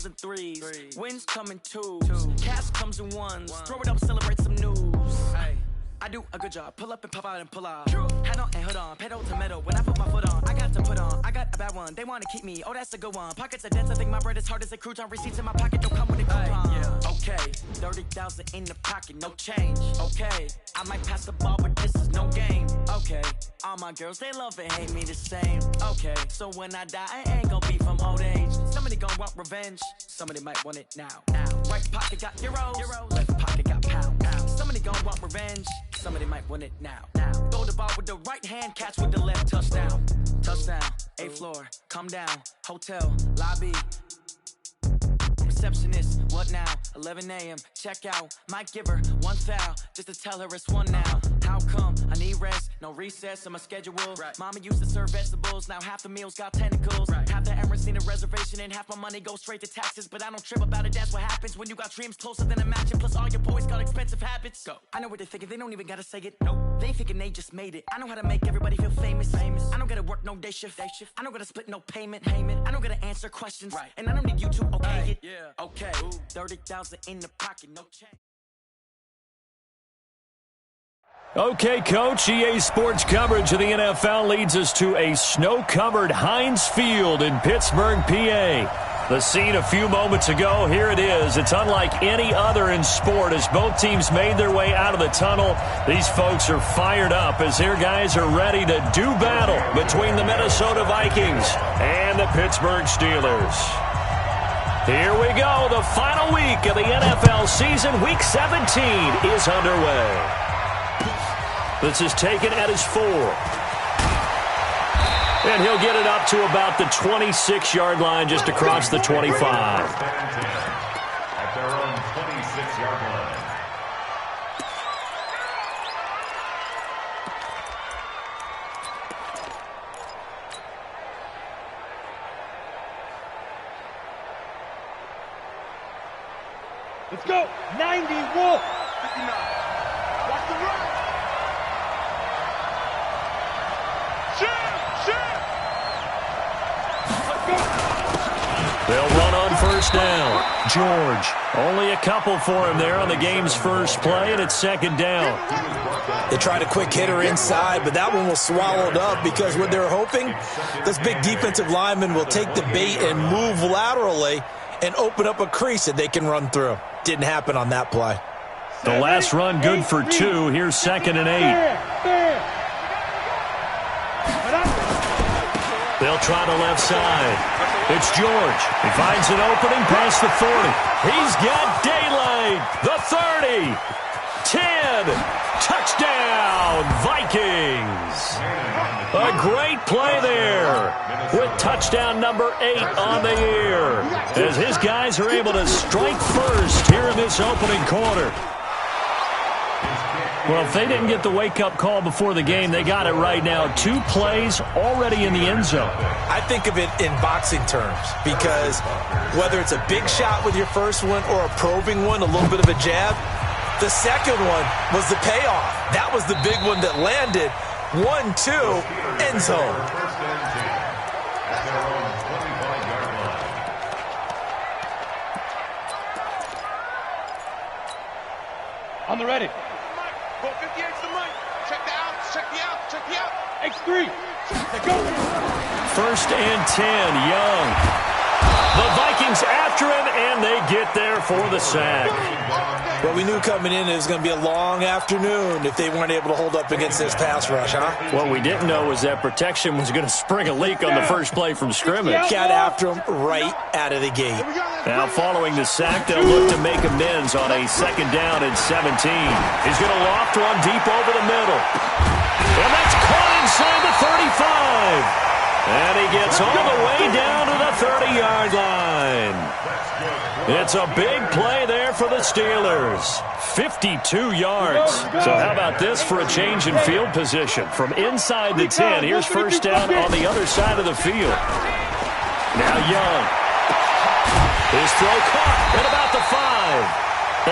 comes in threes. Wins come in twos. Cash comes in ones. Throw it up, celebrate some news. I do a good job. Pull up and pop out and pull out. Hat on and hood on. Pedal to metal. When I put my foot on, I got to put on. I got a bad one. They want to keep me. Oh, that's a good one. Pockets are dense. I think my bread is hard as a crouton. Receipts in my pocket don't come with a coupon. Okay, 30,000 in the pocket, no change. Okay, I might pass the ball, but this is no game. Okay, all my girls, they love and hate me the same. Okay, so when I die, I ain't gonna be from old age. Somebody gonna want revenge. Somebody might want it now. Right pocket got euros. Left pocket got pound. Somebody gonna want revenge. Somebody might want it now. Throw the ball with the right hand, catch with the left. Touchdown. Touchdown. 8th floor. Come down. Hotel. Lobby. Receptionist, what now? 11 a.m. Check out. Might give her one foul just to tell her it's one now. How come? I need rest, no recess on my schedule. Mama used to serve vegetables, now half the meals got tentacles. Half the errands need a reservation and half my money goes straight to taxes. But I don't trip about it, that's what happens when you got dreams closer than a mansion. Plus all your boys got expensive habits. Go. I know what they're thinking, they don't even gotta say it. Nope. They thinking they just made it. I know how to make everybody feel famous. I don't gotta work no day shift. I don't gotta split no payment. I don't gotta answer questions. And I don't need you to okay it. Okay, 30,000 in the pocket, no change. Okay, Coach, EA Sports coverage of the NFL leads us to a snow-covered Heinz Field in Pittsburgh, PA. The scene a few moments ago, here it is. It's unlike any other in sport as both teams made their way out of the tunnel. These folks are fired up as their guys are ready to do battle between the Minnesota Vikings and the Pittsburgh Steelers. Here we go. The final week of the NFL season. Week 17 is underway. This is taken at his 4. And he'll get it up to about the 26-yard line just across the 25. At their own 26-yard line. Let's go. 90, Wolf. 59. Watch the run. Shoot. Let's go. They'll run on first down. George, only a couple for him there on the game's first play, and it's second down. They tried a quick hitter inside, but that one was swallowed up because what they're hoping, this big defensive lineman will take the bait and move laterally and open up a crease that they can run through. Didn't happen on that play. The last run good for 2. Here's 2nd and 8. They'll try the left side. It's George. He finds an opening past the 40. He's got daylight. The 30. 10. Touchdown, Vikings. A great play there with touchdown number 8 on the year as his guys are able to strike first here in this opening quarter. Well, if they didn't get the wake-up call before the game, they got it right now. 2 plays already in the end zone. I think of it in boxing terms because whether it's a big shot with your first one or a probing one, a little bit of a jab, the second one was the payoff. That was the big one that landed. 1-2, end zone. On the ready. Go 58's the mic. Check the outs. Check the out. Check the out. X3. Let's go. 1st and 10, Young. The Vikings after him, and they get there for the sack. Well, we knew coming in it was going to be a long afternoon if they weren't able to hold up against this pass rush, huh? What we didn't know was that protection was going to spring a leak on the first play from scrimmage. Got after him right out of the gate. Now following the sack, they'll look to make amends on a 2nd down and 17. He's going to loft one deep over the middle. And that's caught inside the 35. And he gets all the way down to the 30-yard line. It's a big play there for the Steelers. 52 yards. So how about this for a change in field position? From inside the 10, here's first down on the other side of the field. Now Young. His throw caught at about the 5.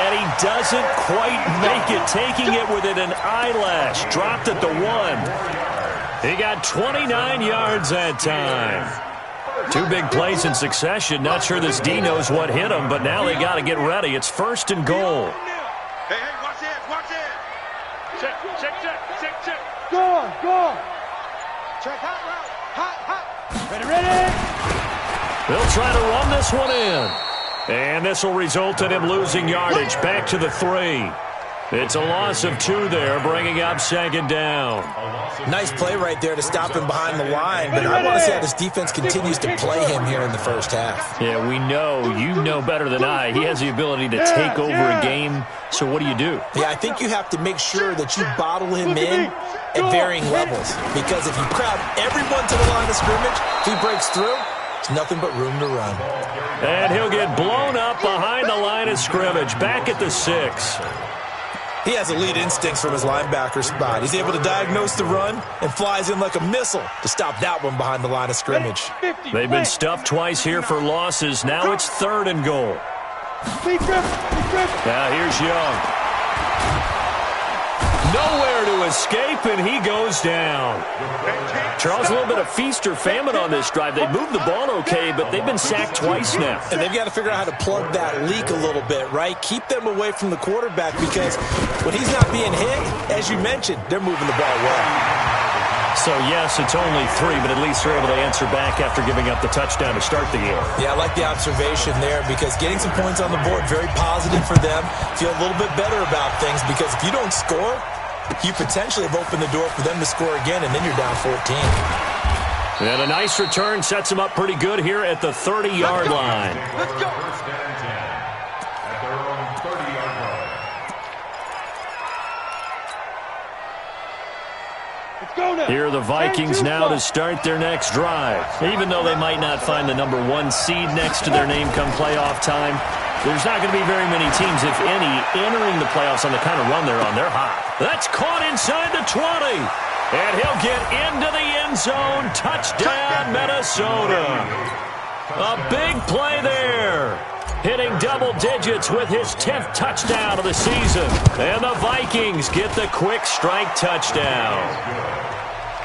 And he doesn't quite make it, taking it within an eyelash. Dropped at the 1. He got 29 yards that time. Two big plays in succession. Not sure this D knows what hit him, but now they got to get ready. It's 1st and goal. Hey, watch it, watch it. Check. Go on. Check hot route. Ready. They'll try to run this one in. And this will result in him losing yardage. Back to the 3. It's a loss of 2 there, bringing up 2nd down. Nice play right there to stop him behind the line, but I want to see how this defense continues to play him here in the first half. Yeah, we know. You know better than I. He has the ability to take over a game, so what do you do? Yeah, I think you have to make sure that you bottle him in at varying levels, because if you crowd everyone to the line of scrimmage, if he breaks through, it's nothing but room to run. And he'll get blown up behind the line of scrimmage, back at the 6. He has elite instincts from his linebacker spot. He's able to diagnose the run and flies in like a missile to stop that one behind the line of scrimmage. They've been stuffed twice here for losses. Now it's 3rd and goal. Now here's Young. Nowhere to escape, and he goes down. Charles, a little bit of feast or famine on this drive. They moved the ball okay, but they've been sacked twice now. And they've got to figure out how to plug that leak a little bit, right? Keep them away from the quarterback, because when he's not being hit, as you mentioned, they're moving the ball well. So, yes, it's only 3, but at least they're able to answer back after giving up the touchdown to start the game. Yeah, I like the observation there, because getting some points on the board, very positive for them. Feel a little bit better about things, because if you don't score, you potentially have opened the door for them to score again, and then you're down 14. And a nice return sets them up pretty good here at the 30-yard line. Let's go. First and 10 at their own 30-yard line. Let's go now. Here are the Vikings now to start their next drive. Even though they might not find the number 1 seed next to their name come playoff time, there's not going to be very many teams, if any, entering the playoffs on the kind of run they're on. They're hot. That's caught inside the 20. And he'll get into the end zone. Touchdown, Minnesota. A big play there. Hitting double digits with his 10th touchdown of the season. And the Vikings get the quick strike touchdown.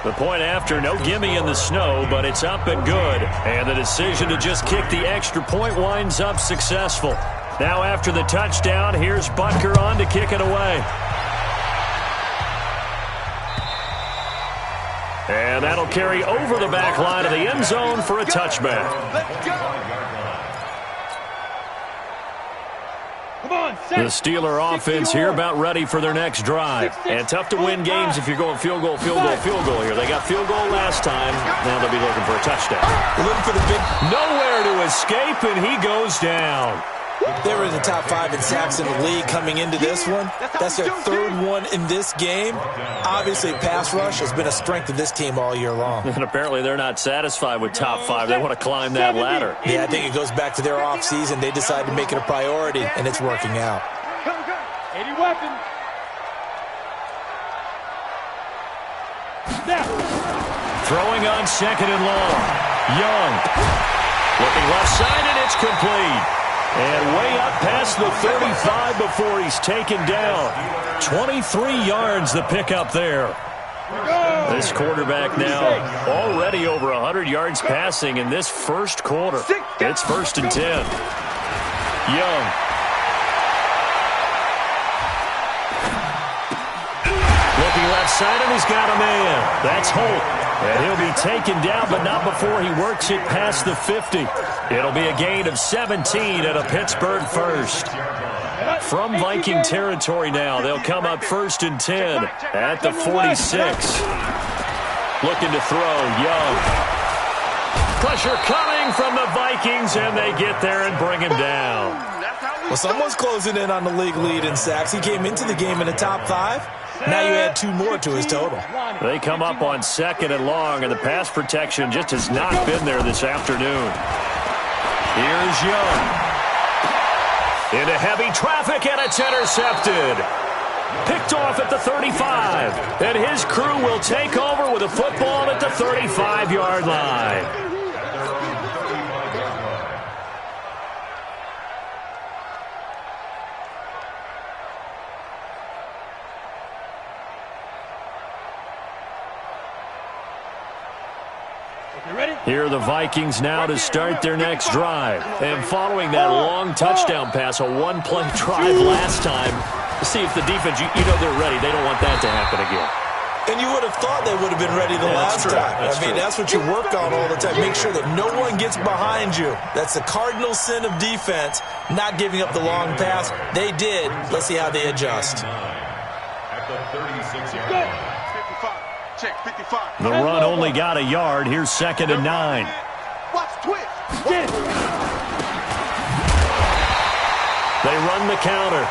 The point after, no gimme in the snow, but it's up and good. And the decision to just kick the extra point winds up successful. Now after the touchdown, here's Butker on to kick it away. And that'll carry over the back line of the end zone for a touchback. Let's go. Come on, The Steeler offense here about ready for their next drive. And tough to win games if you're going field goal here. They got field goal last time. Now they'll be looking for a touchdown. Looking for the big... Nowhere to escape, and he goes down. They were in the top 5 in sacks in the league coming into this one. That's their 3rd one in this game. Obviously, pass rush has been a strength of this team all year long. And apparently they're not satisfied with top 5. They want to climb that ladder. Yeah, I think it goes back to their offseason. They decided to make it a priority, and it's working out. 80 weapons. Throwing on 2nd and long. Young. Looking left side, and it's complete. And way up past the 35 before he's taken down. 23 yards the pickup there. This quarterback now already over 100 yards passing in this first quarter. It's 1st and 10. Young. Looking left side, and he's got a man. That's Holt. And he'll be taken down, but not before he works it past the 50. It'll be a gain of 17 and a Pittsburgh first. From Viking territory now, they'll come up 1st and 10 at the 46. Looking to throw, Young. Pressure coming from the Vikings, and they get there and bring him down. Well, someone's closing in on the league lead in sacks. He came into the game in the top 5. Now you add 2 more to his total. They come up on 2nd and long, and the pass protection just has not been there this afternoon. Here's Young. Into heavy traffic, and it's intercepted. Picked off at the 35. And his crew will take over with a football at the 35-yard line. Here are the Vikings now to start their next drive. And following that long touchdown pass, a one-play drive last time, see if the defense, you know they're ready. They don't want that to happen again. And you would have thought they would have been ready the last time. That's what you work on all the time. Make sure that no one gets behind you. That's the cardinal sin of defense, not giving up the long pass. They did. Let's see how they adjust. At the 36-yard line. 55. Check, 55. The run only got a yard. Here's 2nd and 9. Watch twitch. They run the counter.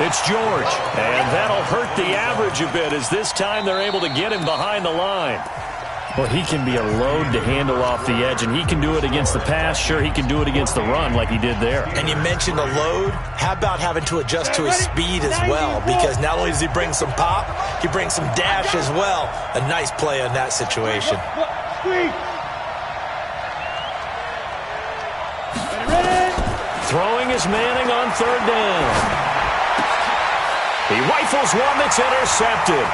It's George. And that'll hurt the average a bit as this time they're able to get him behind the line. Well, he can be a load to handle off the edge, and he can do it against the pass. Sure, he can do it against the run like he did there. And you mentioned a load. How about having to adjust to his speed as well? Because not only does he bring some pop, he brings some dash as well. A nice play in that situation. Throwing is Manning on 3rd down. He rifles one that's intercepted.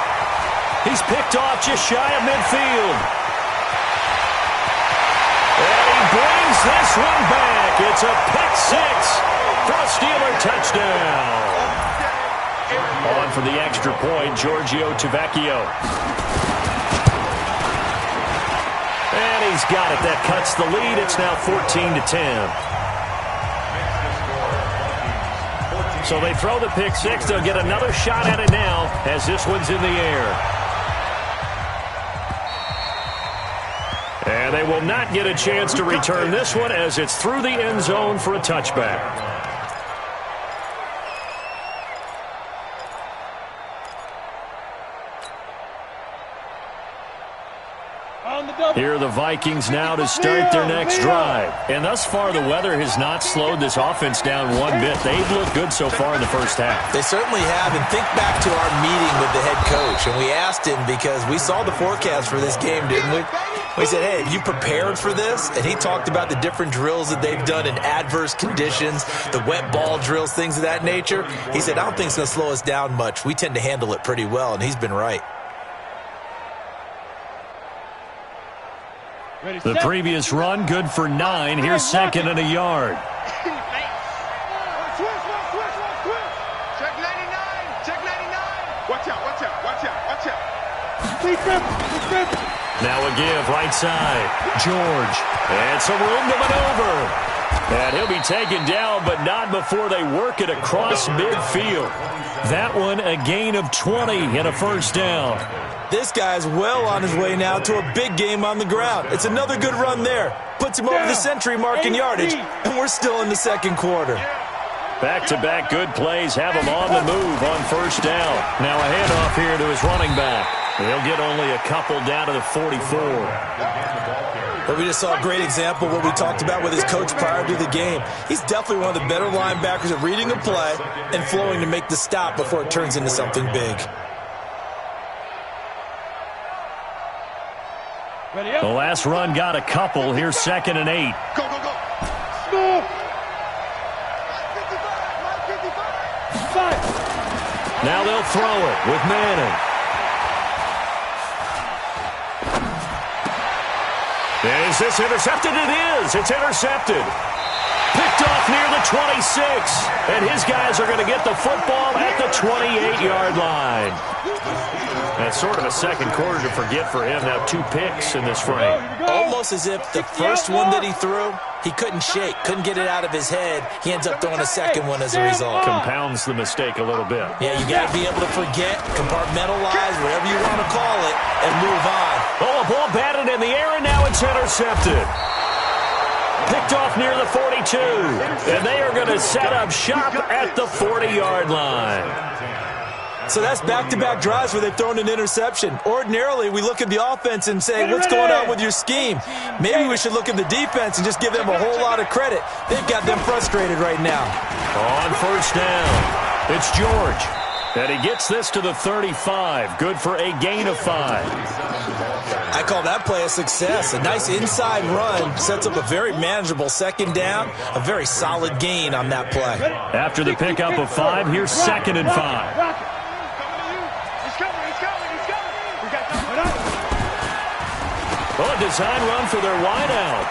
He's picked off just shy of midfield. And he brings this one back. It's a pick 6 for a Steeler touchdown. On for the extra point, Giorgio Tavecchio. And he's got it. That cuts the lead. It's now 14-10. So they throw the pick 6. They'll get another shot at it now as this one's in the air. And they will not get a chance to return this one as it's through the end zone for a touchback. Here are the Vikings now to start their next drive. And thus far, the weather has not slowed this offense down one bit. They've looked good so far in the first half. They certainly have. And think back to our meeting with the head coach. And we asked him because we saw the forecast for this game, didn't we? We said, hey, have you prepared for this? And he talked about the different drills that they've done in adverse conditions, the wet ball drills, things of that nature. He said, I don't think it's going to slow us down much. We tend to handle it pretty well, and he's been right. The previous run, good for 9. Here's 2nd and a yard. Check 99. Check 99. Watch out, watch out, watch out, watch out. Now a give, right side. George. And some room to maneuver. And he'll be taken down, but not before they work it across midfield. That one, a gain of 20 and a first down. This guy's well on his way now to a big game on the ground. It's another good run there. Puts him over the century mark in yardage, and we're still in the second quarter. Back-to-back good plays have him on the move on first down. Now a handoff here to his running back. He'll get only a couple down to the 44. But we just saw a great example of what we talked about with his coach prior to the game. He's definitely one of the better linebackers at reading a play and flowing to make the stop before it turns into something big. The last run got a couple. Here's 2nd and 8. Go, go, go. Now they'll throw it with Manning. Is this intercepted? It is. It's intercepted. Picked off near the 26. And his guys are going to get the football at the 28-yard line. That's sort of a second quarter to forget for him. Now 2 picks in this frame. Almost as if the first one that he threw, he couldn't shake, couldn't get it out of his head. He ends up throwing a second one as a result. Compounds the mistake a little bit. Yeah, you got to be able to forget, compartmentalize, whatever you want to call it, and move on. Oh, a ball batted in the air, and now it's intercepted. Picked off near the 42. And they are going to set up shop at the 40-yard line. So that's back-to-back drives where they've thrown an interception. Ordinarily, we look at the offense and say, what's going on with your scheme? Maybe we should look at the defense and just give them a whole lot of credit. They've got them frustrated right now. On first down, it's George. And he gets this to the 35. Good for a gain of 5. I call that play a success. A nice inside run sets up a very manageable second down. A very solid gain on that play. After the pickup of 5, here's 2nd and 5. Oh, a design run for their wideout.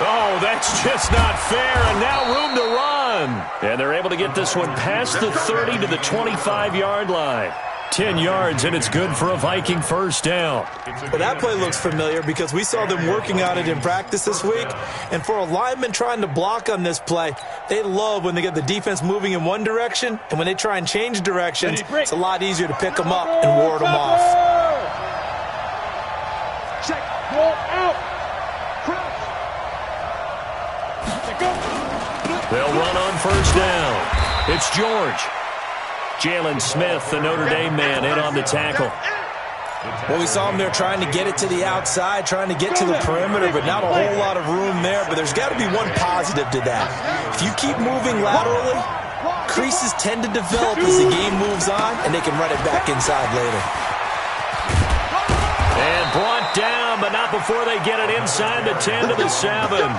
Oh, that's just not fair, and now room to run. And they're able to get this one past the 30 to the 25-yard line. 10 yards, and it's good for a Viking first down. Well, that play looks familiar because we saw them working on it in practice this week. And for a lineman trying to block on this play, they love when they get the defense moving in one direction, and when they try and change directions, it's a lot easier to pick them up and ward them off. Check, roll out, crouch. They'll run on first down. It's George. Jalen Smith, the Notre Dame man, in on the tackle. Well, we saw him there trying to get it to the outside, trying to get to the perimeter, but not a whole lot of room there. But there's got to be one positive to that. If you keep moving laterally, creases tend to develop as the game moves on, and they can run it back inside later. And brought down, but not before they get it inside the 10 to the 7.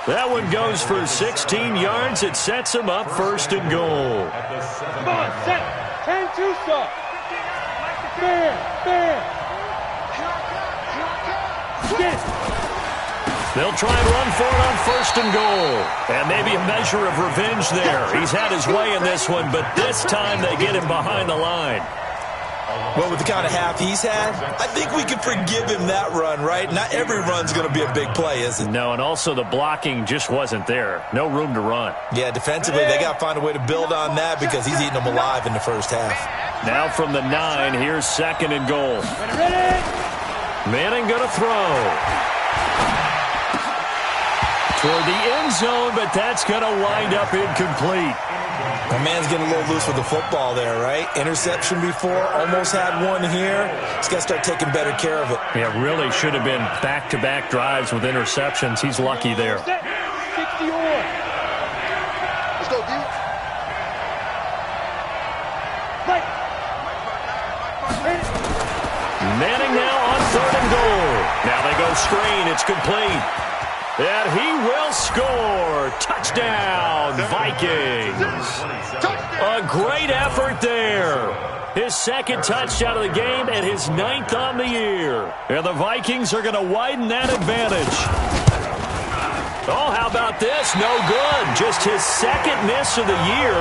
That one goes for 16 yards. It sets them up first and goal. Come on, set. 10-2 stop. Fair. Get it. They'll try and run for it on first and goal. And maybe a measure of revenge there. He's had his way in this one, but this time they get him behind the line. Well, with the kind of half he's had, I think we can forgive him that run, right? Not every run's going to be a big play, is it? No, and also the blocking just wasn't there. No room to run. Yeah, defensively, they got to find a way to build on that because he's eating them alive in the first half. Now from the 9, here's second and goal. Manning going to throw. Toward the end zone, but that's going to wind up incomplete. My man's getting a little loose with the football there, right? Interception before, almost had one here. He's got to start taking better care of it. Yeah, really should have been back-to-back drives with interceptions. He's lucky there. 60 on. Let's go, D. Right. Manning now on third and goal. Now they go screen. It's complete. And he will score. Touchdown, Vikings. A great effort there. His second touchdown of the game and his 9th on the year. And the Vikings are going to widen that advantage. Oh, how about this? No good. Just his second miss of the year.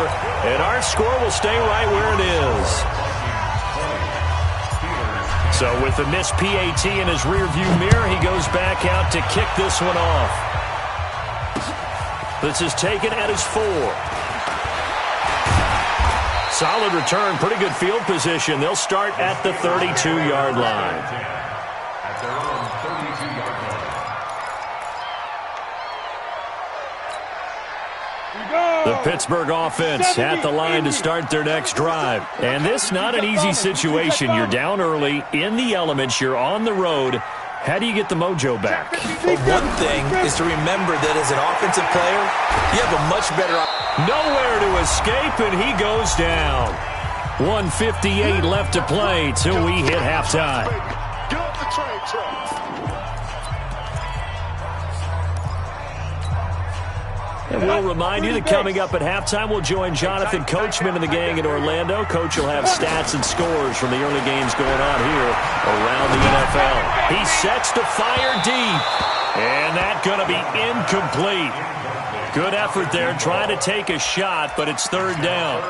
And our score will stay right where it is. So with the missed PAT in his rearview mirror, he goes back out to kick this one off. This is taken at his 4. Solid return, pretty good field position. They'll start at the 32-yard line. At their own 32-yard line. The Pittsburgh offense at the line to start their next drive. And this not an easy situation. You're down early, in the elements, you're on the road. How do you get the mojo back? Well, one thing is to remember that as an offensive player, you have a much better... Nowhere to escape, and he goes down. 1:58 left to play till we hit halftime. Get off the train track. And we'll remind you that coming up at halftime, we'll join Jonathan Coachman and the gang in Orlando. Coach will have stats and scores from the early games going on here around the NFL. He sets to fire deep, and that's going to be incomplete. Good effort there, trying to take a shot, but it's third down.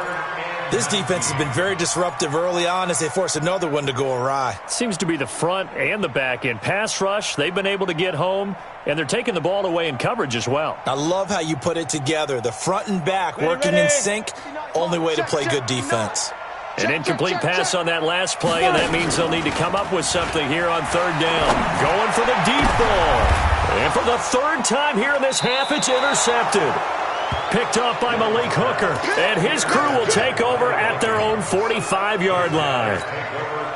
This defense has been very disruptive early on as they force another one to go awry. Seems to be the front and the back end. Pass rush, they've been able to get home, and they're taking the ball away in coverage as well. I love how you put it together. The front and back working in sync, only way to play good defense. An incomplete pass on that last play, and that means they'll need to come up with something here on third down. Going for the deep ball. And for the third time here in this half, it's intercepted. Picked off by Malik Hooker, and his crew will take over at their own 45-yard line.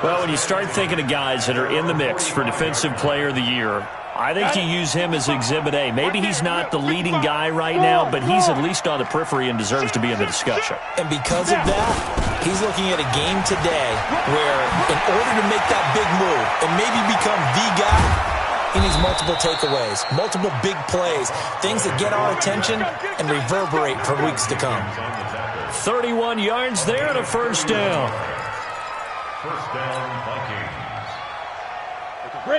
Well, when you start thinking of guys that are in the mix for Defensive Player of the Year, I think you use him as Exhibit A. Maybe he's not the leading guy right now, but he's at least on the periphery and deserves to be in the discussion. And because of that, he's looking at a game today where in order to make that big move and maybe become the guy, he needs multiple takeaways, multiple big plays, things that get our attention and reverberate for weeks to come. 31 yards there and a first down. First down, Vikings.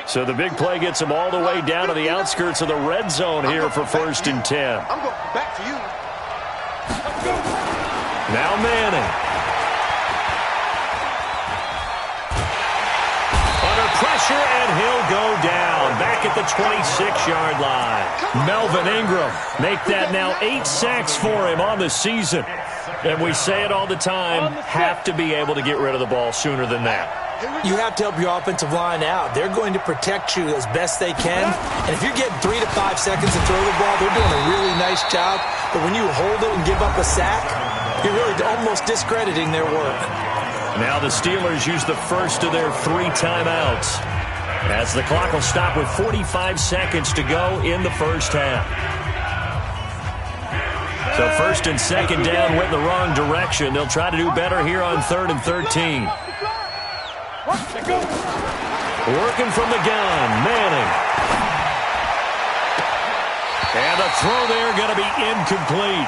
So the big play gets him all the way down to the outskirts of the red zone here for 1st and 10. I'm going back to you. Now Manning. Under pressure, and he'll go down. Back at the 26-yard line. Melvin Ingram make that now 8 sacks for him on the season. And we say it all the time, have to be able to get rid of the ball sooner than that. You have to help your offensive line out. They're going to protect you as best they can. And if you're getting 3 to 5 seconds to throw the ball, they're doing a really nice job. But when you hold it and give up a sack, you're really almost discrediting their work. Now the Steelers use the first of their 3 timeouts, as the clock will stop with 45 seconds to go in the first half. So 1st and 2nd down went in the wrong direction. They'll try to do better here on 3rd and 13. Working from the gun, Manning. And the throw there going to be incomplete.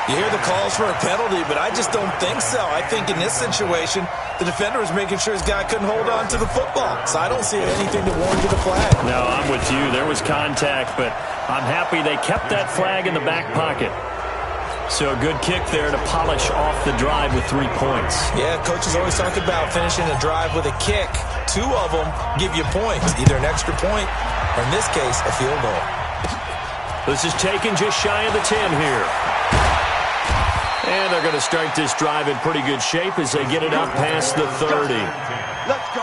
You hear the calls for a penalty, but I just don't think so. I think in this situation, the defender was making sure his guy couldn't hold on to the football. So I don't see anything to warrant the flag. No, I'm with you. There was contact, but I'm happy they kept that flag in the back pocket. So a good kick there to polish off the drive with 3 points. Yeah, coaches always talk about finishing a drive with a kick. 2 of them give you points, either an extra point or, in this case, a field goal. This is taken just shy of the 10 here. And they're going to start this drive in pretty good shape as they get it up past the 30. Let's go.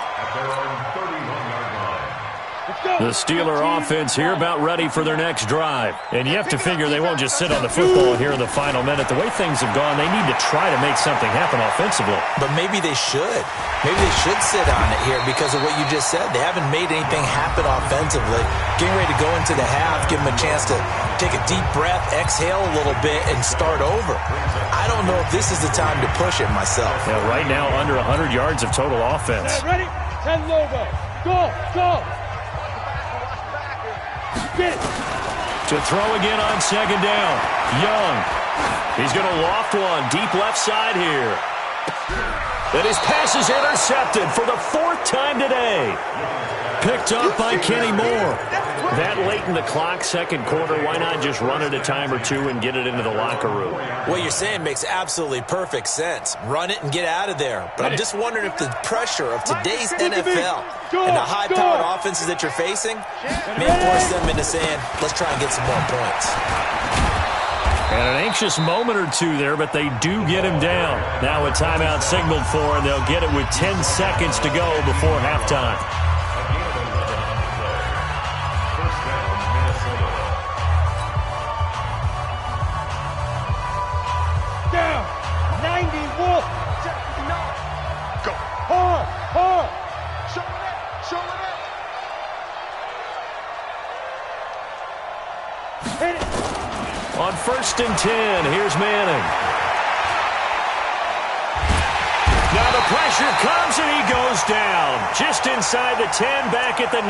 The Steeler offense here about ready for their next drive. And you have to figure they won't just sit on the football here in the final minute. The way things have gone, they need to try to make something happen offensively. But maybe they should. Maybe they should sit on it here because of what you just said. They haven't made anything happen offensively. Getting ready to go into the half, give them a chance to take a deep breath, exhale a little bit, and start over. I don't know if this is the time to push it myself. Yeah, right now, under 100 yards of total offense. Ready? 10 logo. Go, go. To throw again on 2nd down. Young. He's going to loft one deep left side here. And his pass is intercepted for the 4th time today. Picked up by Kenny Moore. That late in the clock, 2nd quarter, why not just run it a time or 2 and get it into the locker room? What you're saying makes absolutely perfect sense. Run it and get out of there. But I'm just wondering if the pressure of today's NFL and the high-powered offenses that you're facing may force them into saying, let's try and get some more points. And an anxious moment or 2 there, but they do get him down. Now a timeout signaled for, and they'll get it with 10 seconds to go before halftime. Down. 90 Wolf. Go. Hard, hard. Show it. Show it. Hit it. On 1st and 10, here's Manning. Now the pressure comes and he goes down. Just inside the 10, back at the 9.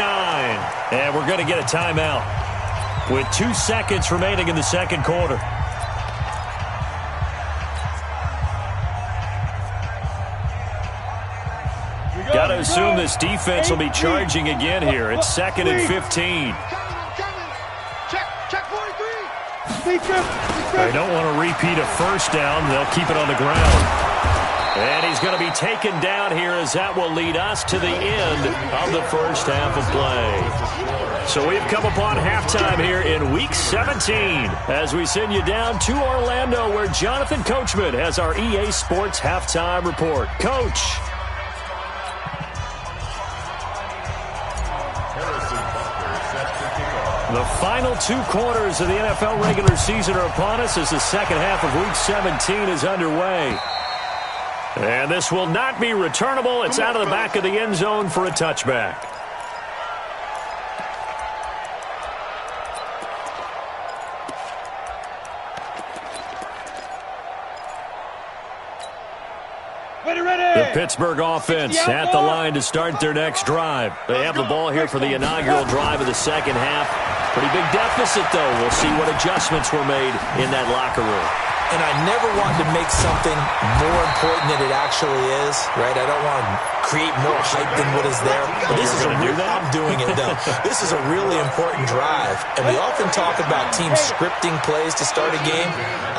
And we're going to get a timeout with 2 seconds remaining in the 2nd quarter. Got to assume this defense will be charging again here. It's 2nd and 15. Check 43. They don't want to repeat a 1st down. They'll keep it on the ground. And he's going to be taken down here as that will lead us to the end of the 1st half of play. So we've come upon halftime here in Week 17 as we send you down to Orlando where Jonathan Coachman has our EA Sports Halftime Report. Coach. The final 2 quarters of the NFL regular season are upon us as the 2nd half of Week 17 is underway. And this will not be returnable. It's out of the back of the end zone for a touchback. The Pittsburgh offense at the line to start their next drive. They have the ball here for the inaugural drive of the 2nd half. Pretty big deficit, though. We'll see what adjustments were made in that locker room. And I never want to make something more important than it actually is, right? I don't want to create more hype than what is there. But this is I'm doing it, though. This is a really important drive. And we often talk about teams scripting plays to start a game.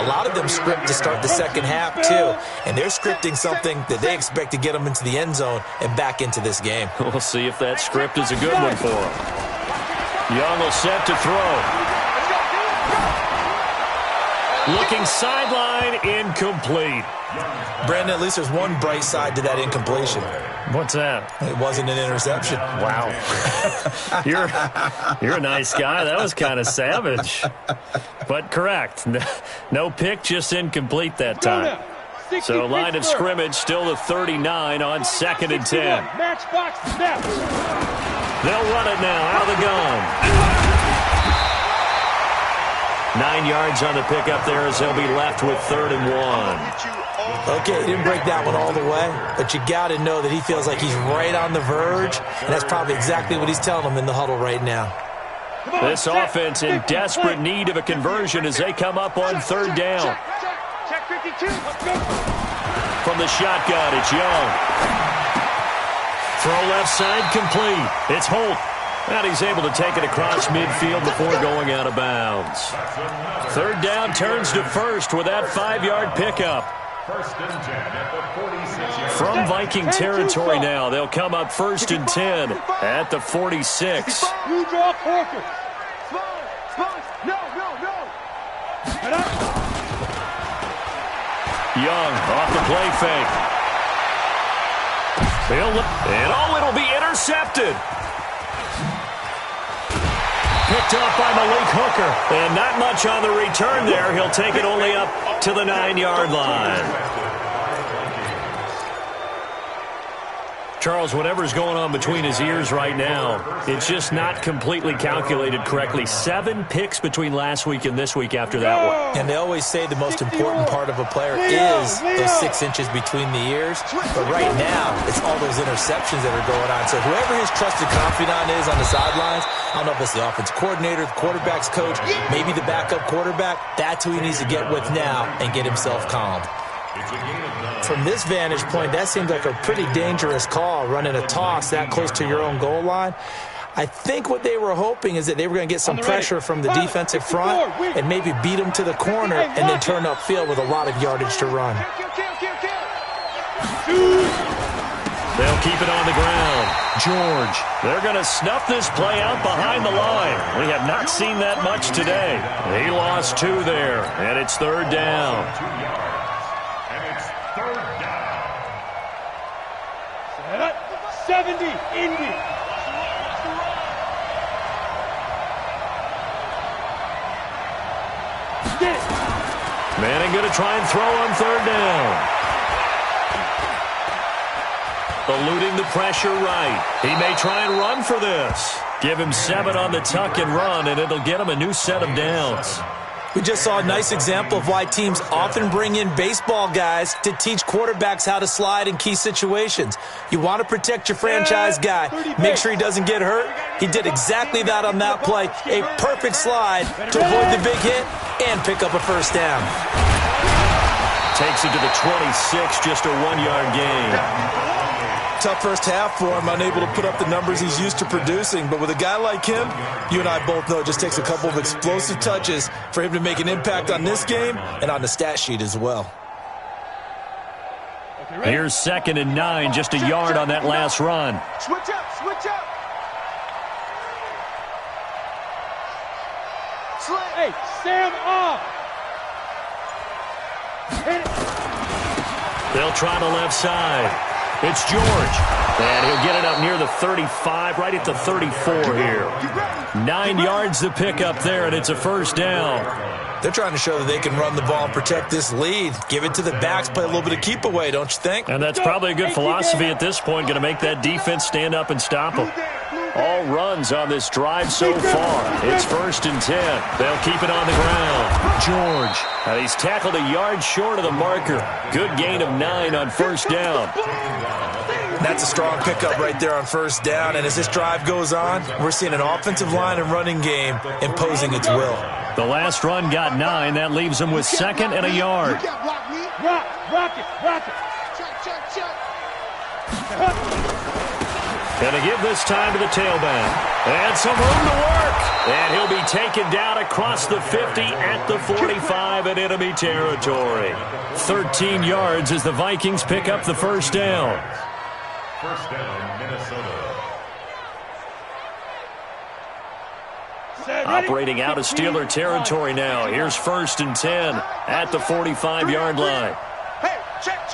A lot of them script to start the second half, too. And they're scripting something that they expect to get them into the end zone and back into this game. We'll see if that script is a good one for them. Young will set to throw. Looking sideline, incomplete. Brandon, at least there's one bright side to that incompletion. What's that? It wasn't an interception. Wow. You're a nice guy. That was kind of savage. But correct. No pick, just incomplete that time. So line of scrimmage still the 39 on 2nd and 10. They'll run it now out of the gun. 9 yards on the pickup there as they'll be left with 3rd and 1. Okay, he didn't break that one all the way, but you got to know that he feels like he's right on the verge, and that's probably exactly what he's telling them in the huddle right now. This offense in desperate need of a conversion as they come up on 3rd down. From the shotgun, it's Young. Throw left side complete. It's Holt. And he's able to take it across midfield before going out of bounds. 3rd down turns to 1st with that 5-yard pickup. From Viking territory now, they'll come up 1st and 10 at the 46. Young off the play fake. It'll be intercepted. Picked up by Malik Hooker. And not much on the return there. He'll take it only up to the 9-yard line. Charles, whatever's going on between his ears right now, it's just not completely calculated correctly. 7 picks between last week and this week after that one. And they always say the most important part of a player is those 6 inches between the ears. But right now, it's all those interceptions that are going on. So whoever his trusted confidant is on the sidelines, I don't know if it's the offensive coordinator, the quarterback's coach, maybe the backup quarterback, that's who he needs to get with now and get himself calmed. From this vantage point, that seems like a pretty dangerous call, running a toss that close to your own goal line. I think what they were hoping is that they were going to get some pressure from the defensive front and maybe beat them to the corner and then turn upfield with a lot of yardage to run. They'll keep it on the ground. George. They're going to snuff this play out behind the line. We have not seen that much today. He lost 2 there, and it's 3rd down. 70, Indy. Manning going to try and throw on 3rd down. Eluding the pressure right. He may try and run for this. Give him 7 on the tuck and run, and it'll get him a new set of downs. We just saw a nice example of why teams often bring in baseball guys to teach quarterbacks how to slide in key situations. You want to protect your franchise guy. Make sure he doesn't get hurt. He did exactly that on that play. A perfect slide to avoid the big hit and pick up a 1st down. Takes it to the 26, just a 1-yard gain. Tough first half for him, unable to put up the numbers he's used to producing. But with a guy like him, you and I both know it just takes a couple of explosive touches for him to make an impact on this game and on the stat sheet as well. Here's 2nd and 9, just a yard on that last run. Switch up, switch up. Hey, Sam off. They'll try the left side. It's George. And he'll get it up near the 35, right at the 34 here. 9 yards to pick up there, and it's a 1st down. They're trying to show that they can run the ball and protect this lead. Give it to the backs, play a little bit of keep away, don't you think? And that's probably a good philosophy at this point, going to make that defense stand up and stop them. All runs on this drive so far. It's 1st and 10. They'll keep it on the ground. George. And he's tackled a yard short of the marker. Good gain of 9 on 1st down. That's a strong pickup right there on 1st down. And as this drive goes on, we're seeing an offensive line and running game imposing its will. The last run got 9. That leaves him with second and a yard. Rock it. Gonna give this time to the tailback. And some room to work. And he'll be taken down across the 50 at the 45 in enemy territory. 13 yards as the Vikings pick up the first down. First down, Minnesota. Operating out of Steeler territory now. Here's 1st and 10 at the 45-yard line. Hey, check.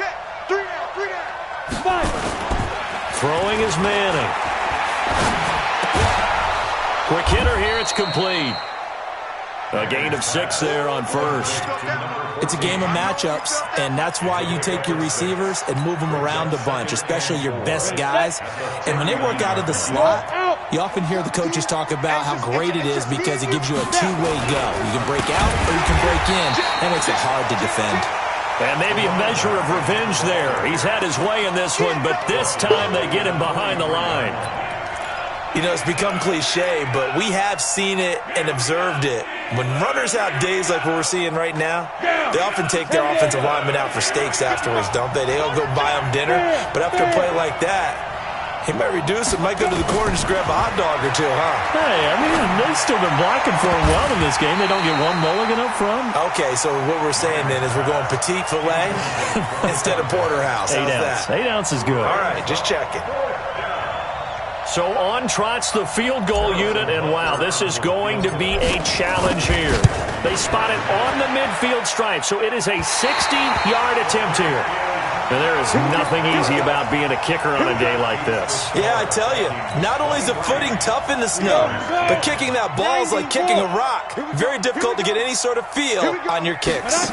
3 down. Throwing is Manning. Quick hitter here. It's complete. A gain of 6 there on first. It's a game of matchups, and that's why you take your receivers and move them around a bunch, especially your best guys. And when they work out of the slot, you often hear the coaches talk about how great it is because it gives you a two-way go. You can break out or you can break in. That makes it hard to defend. And maybe a measure of revenge there. He's had his way in this one, but this time they get him behind the line. You know, it's become cliche, but we have seen it and observed it. When runners have days like what we're seeing right now, they often take their offensive linemen out for steaks afterwards, don't they? They'll go buy them dinner, but after a play like that, he might reduce it, might go to the corner and just grab a hot dog or two, huh? Hey, I mean, they've still been blocking for him well in this game. They don't get one mulligan up front. Okay, so what we're saying then is we're going petite filet instead of porterhouse. How's that? 8 ounce is good. All right, just checking. So on trots the field goal unit, and wow, this is going to be a challenge here. They spot it on the midfield stripe, so it is a 60-yard attempt here. And there is nothing easy about being a kicker on a day like this. Yeah, I tell you, not only is the footing tough in the snow, but kicking that ball is like kicking a rock. Very difficult to get any sort of feel on your kicks.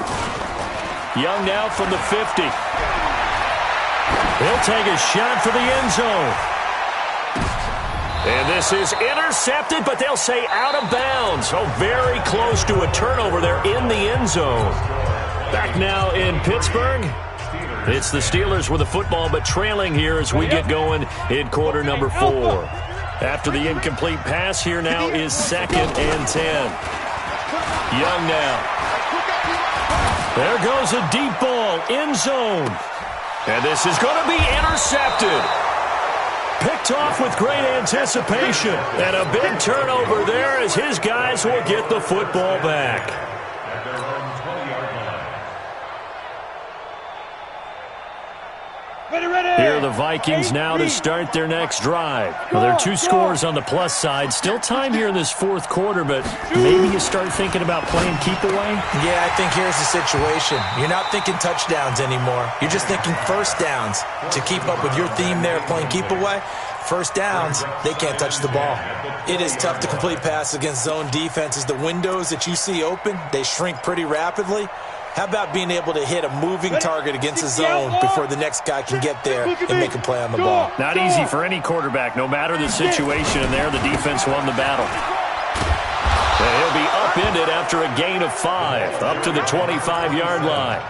Young now from the 50. He'll take a shot for the end zone. And this is intercepted, but they'll say out of bounds. Oh, very close to a turnover there in the end zone. Back now in Pittsburgh. It's the Steelers with the football, but trailing here as we get going in quarter number 4. After the incomplete pass, here now is 2nd and 10. Young now. There goes a deep ball, end zone. And this is going to be intercepted. Picked off with great anticipation. And a big turnover there as his guys will get the football back. Here are the Vikings now to start their next drive. Well, there are 2 scores on the plus side. Still time here in this 4th quarter, but maybe you start thinking about playing keep away? Yeah, I think here's the situation. You're not thinking touchdowns anymore. You're just thinking first downs. To keep up with your theme there, playing keep away, first downs, they can't touch the ball. It is tough to complete passes against zone defenses. The windows that you see open, they shrink pretty rapidly. How about being able to hit a moving target against the zone before the next guy can get there and make a play on the ball? Not easy for any quarterback. No matter the situation in there, the defense won the battle. And he'll be upended after a gain of 5, up to the 25-yard line.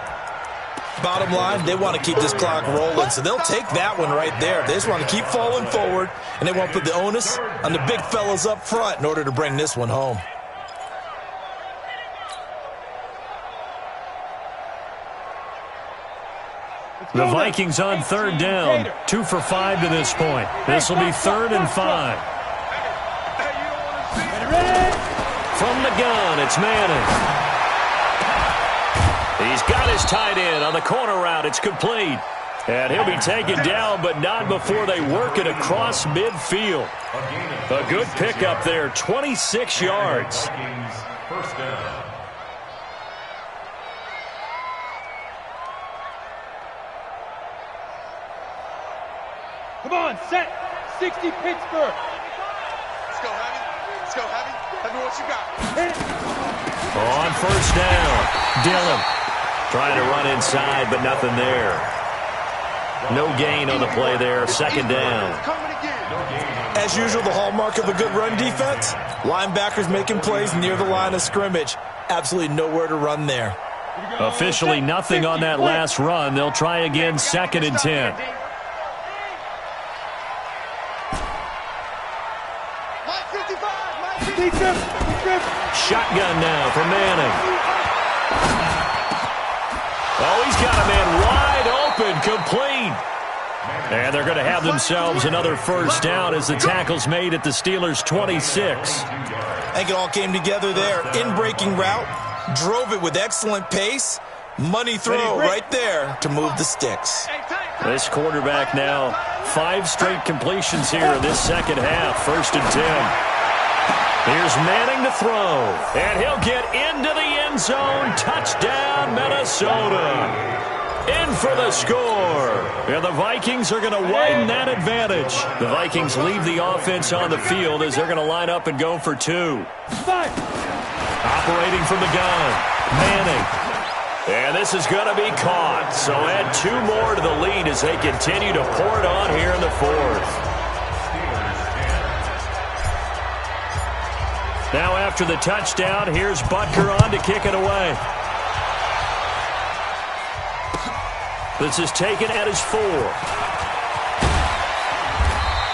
Bottom line, they want to keep this clock rolling, so they'll take that one right there. They just want to keep falling forward, and they want to put the onus on the big fellas up front in order to bring this one home. The Vikings on 3rd down. 2 for 5 to this point. This will be 3rd and 5. From the gun, it's Manning. He's got his tight end on the corner route. It's complete. And he'll be taken down, but not before they work it across midfield. A good pickup there, 26 yards. First down. Come on, set. 60 Pittsburgh. Let's go, Heavy. Let's go, Heavy. Tell me what you got. On 1st down, Dillon trying to run inside, but nothing there. No gain on the play there, 2nd down. As usual, the hallmark of a good run defense, linebackers making plays near the line of scrimmage. Absolutely nowhere to run there. Officially nothing on that last run. They'll try again, 2nd and 10. Shotgun now for Manning. Oh, he's got a man wide open, complete. And they're going to have themselves another first down as the tackle's made at the Steelers' 26. I think it all came together there. In-breaking route, drove it with excellent pace. Money throw right there to move the sticks. This quarterback now, 5 straight completions here in this second half. 1st and 10. Here's Manning to throw, and he'll get into the end zone. Touchdown, Minnesota. In for the score. And the Vikings are going to widen that advantage. The Vikings leave the offense on the field as they're going to line up and go for 2. Operating from the gun, Manning. And this is going to be caught. So add 2 more to the lead as they continue to pour it on here in the 4th. Now after the touchdown, here's Butker on to kick it away. This is taken at his 4.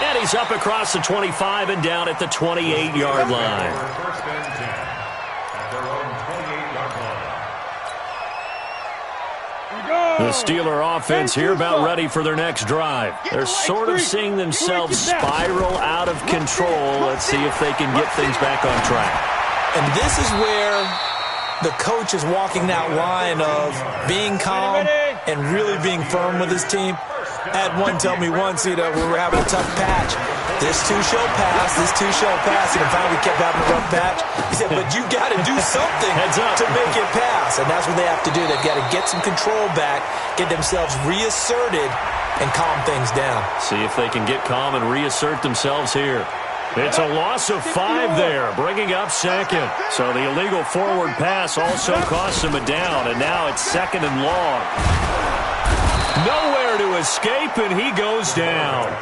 And he's up across the 25 and down at the 28-yard line. First and 10 at their own 28-yard line. The Steeler offense here about ready for their next drive. They're sort of seeing themselves spiral out of control. Let's see if they can get things back on track. And this is where the coach is walking that line of being calm and really being firm with his team. I had one tell me once, we were having a tough patch. This two shall pass, this two shall pass. And finally we kept having a rough patch. He said, but you got to do something to make it pass. And that's what they have to do. They've got to get some control back, get themselves reasserted, and calm things down. See if they can get calm and reassert themselves here. It's a loss of 5 there, bringing up 2nd. So the illegal forward pass also costs him a down, and now it's 2nd and long. Nowhere to escape, and he goes down.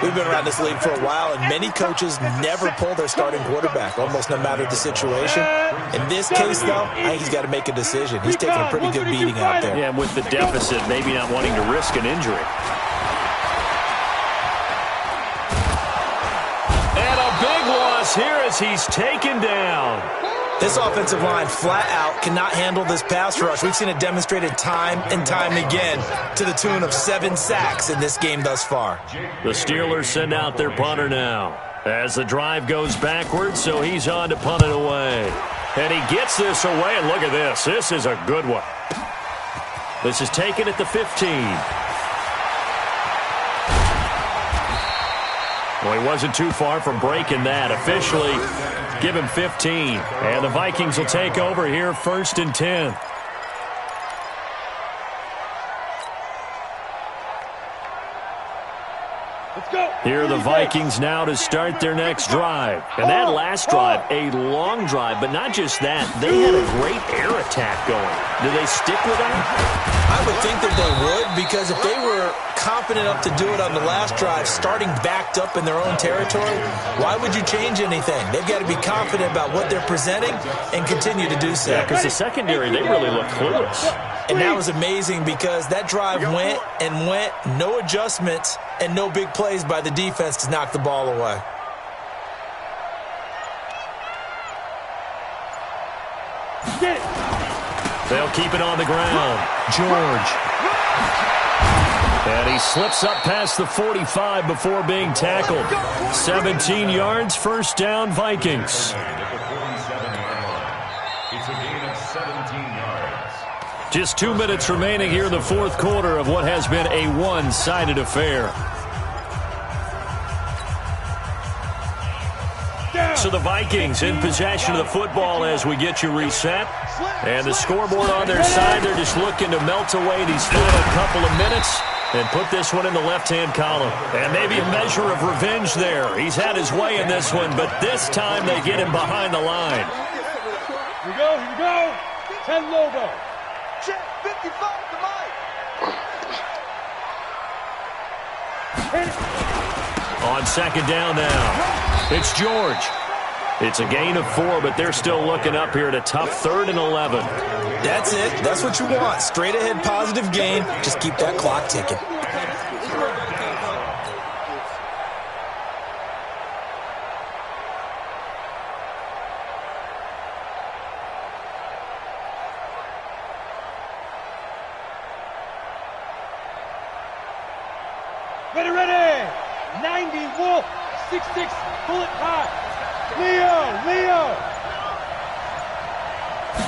We've been around this league for a while, and many coaches never pull their starting quarterback, almost no matter the situation. In this case, though, I think he's got to make a decision. He's taking a pretty good beating out there. Yeah, and with the deficit, maybe not wanting to risk an injury. Here as he's taken down. This offensive line flat out cannot handle this pass rush. We've seen it demonstrated time and time again to the tune of 7 sacks in this game thus far. The Steelers send out their punter now as the drive goes backwards, so he's on to punt it away. And he gets this away, and look at this. This is a good one. This is taken at the 15. Well, he wasn't too far from breaking that. Officially, give him 15. And the Vikings will take over here, 1st and 10. Here are the Vikings now to start their next drive. And that last drive, a long drive, but not just that. They had a great air attack going. Do they stick with that? I would think that they would, because if they were confident enough to do it on the last drive, starting backed up in their own territory, why would you change anything? They've got to be confident about what they're presenting and continue to do so. Yeah, because the secondary, they really look clueless. And that was amazing because that drive went and went, no adjustments and no big plays by the defense to knock the ball away. They'll keep it on the ground. George. And he slips up past the 45 before being tackled. 17 yards, 1st down, Vikings. It's a gain of 17 yards. Just 2 minutes remaining here in the 4th quarter of what has been a one-sided affair. So the Vikings in possession of the football as we get you reset. And the scoreboard on their side, they're just looking to melt away these final couple of minutes and put this one in the left-hand column. And maybe a measure of revenge there. He's had his way in this one, but this time they get him behind the line. Here we go. 10 logo. Check 55 to Mike. On 2nd down now, it's George. It's a gain of 4, but they're still looking up here at a tough 3rd and 11. That's it. That's what you want. Straight ahead positive gain. Just keep that clock ticking. Bogey, Wolf, 6'6", bullet hot. Leo.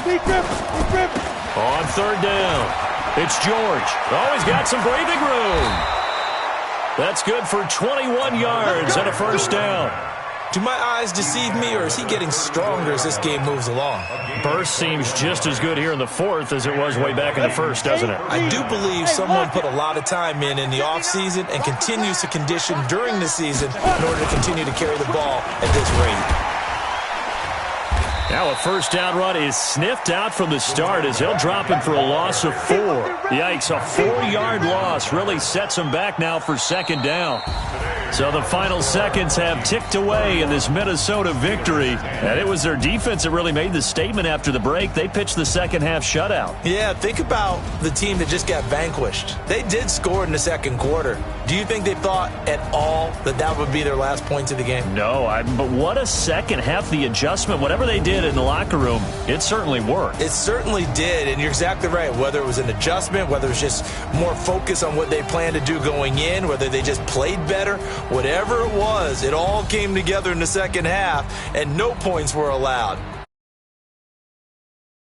Knee grip. On third down, it's George. Oh, he's got some breathing room. That's good for 21 yards and a first down. Do my eyes deceive me, or is he getting stronger as this game moves along? Burst seems just as good here in the fourth as it was way back in the first, doesn't it? I do believe someone put a lot of time in the offseason and continues to condition during the season in order to continue to carry the ball at this rate. Now a first down run is sniffed out from the start as he'll drop him for a loss of 4. Yikes, a 4-yard loss really sets him back now for second down. So the final seconds have ticked away in this Minnesota victory. And it was their defense that really made the statement after the break. They pitched the second half shutout. Yeah, think about the team that just got vanquished. They did score in the second quarter. Do you think they thought at all that would be their last points of the game? No, but what a second half. The adjustment, whatever they did in the locker room, it certainly worked. It certainly did, and you're exactly right. Whether it was an adjustment, whether it was just more focus on what they planned to do going in, whether they just played better, whatever it was, it all came together in the second half, and no points were allowed.